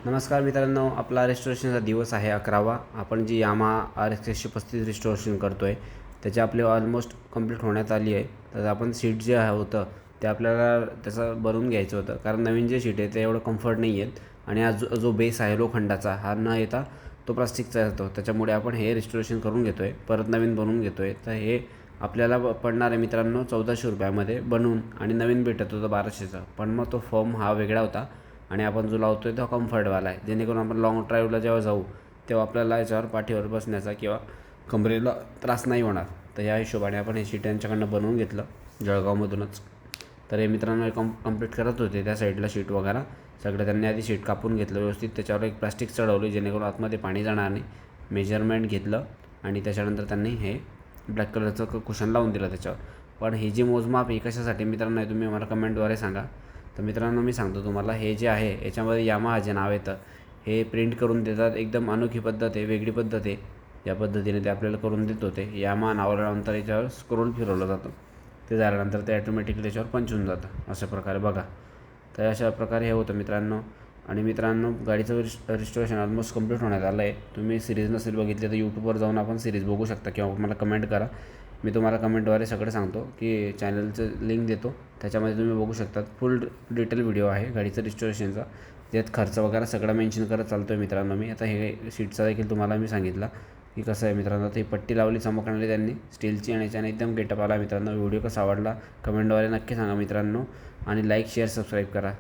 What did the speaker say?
नमस्कार मित्रांनो, आपला रेस्टोरेशनचा दिवस आहे 11वा. आपण जी यामाहा RX 135 रेस्टोरेशन करतो आहे त्याची आपली ऑलमोस्ट कंप्लीट होण्यात आली आहे. तर आपण सीट जे होतं ते आपल्याला त्याचं बनवून घ्यायचं होतं, कारण नवीन जे सीट आहे ते एवढं कम्फर्ट नाही आहेत आणि जो बेस आहे लोखंडाचा हा न येता तो प्लास्टिकचा येतो. त्याच्यामुळे आपण हे रेस्टोरेशन करून घेतो आहे, परत नवीन बनवून घेतो आहे. तर हे आपल्याला पडणार आहे मित्रांनो 1400 रुपयामध्ये बनवून, आणि नवीन भेटत होतं 1200चा. पण मग तो फॉर्म हा वेगळा होता आणि आपण जो लावतो आहे तो कम्फर्टवाला आहे, जेणेकरून आपण लाँग ड्राईव्हला जेव्हा जाऊ तेव्हा आपल्याला याच्यावर पाठीवर बसण्याचा किंवा कमरेला त्रास नाही होणार. तर या हिशोबाने आपण हे शीट यांच्याकडनं बनवून घेतलं जळगावमधूनच. तर हे मित्रांनो हे कंप्लीट करत होते त्या साईडला शीट वगैरे सगळं. त्यांनी आधी शीट कापून घेतलं व्यवस्थित, त्याच्यावर एक प्लास्टिक चढवली जेणेकरून आतमध्ये पाणी जाणार नाही. मेजरमेंट घेतलं आणि त्याच्यानंतर त्यांनी हे ब्लॅक कलरचं कुशन लावून दिलं त्याच्यावर. पण ही जी मोजमाप ही कशासाठी मित्रांनो हे तुम्ही मला कमेंटद्वारे सांगा. तर मित्रांनो मी सांगतो तुम्हाला, हे जे आहे याच्यामध्ये यामाहा जे नाव येतं हे प्रिंट करून देतात. एकदम अनोखी पद्धत आहे, वेगळी पद्धत आहे. या पद्धतीने ते आपल्याला करून देत होते. यामाहा नावाल्यानंतर याच्यावर स्क्रोल फिरवलं जातं, ते झाल्यानंतर ते ॲटोमॅटिकली त्याच्यावर पंच होऊन जातं अशा प्रकारे बघा. तर अशा प्रकारे हे होतं मित्रांनो. आणि मित्रांनो गाडीचं रिस्टोरेशन ऑलमोस्ट कंप्लीट होण्यात आलं आहे. तुम्ही सिरीज नसेल बघितली तर यूट्यूबवर जाऊन आपण सिरीज बघू शकता किंवा मला कमेंट करा. मी तुम्हाला कमेंटद्वारे सगळं सांगतो की चॅनलचं लिंक देतो, त्याच्यामध्ये तुम्ही बघू शकता. फुल डिटेल व्हिडिओ आहे गाडीचं रिस्टोरेशनचा, त्यात खर्च वगैरे सगळं मेन्शन करत चालतो आहे मित्रांनो मी. आता हे सीटचा देखील तुम्हाला मी सांगितलं की कसं आहे मित्रांनो. ती पट्टी लावली चमकणारी त्यांनी स्टीलची आणि याच्याने एकदम गेटअप आला मित्रांनो. व्हिडिओ कसा आवडला कमेंटद्वारे नक्की सांगा मित्रांनो, आणि लाईक शेअर सबस्क्राईब करा.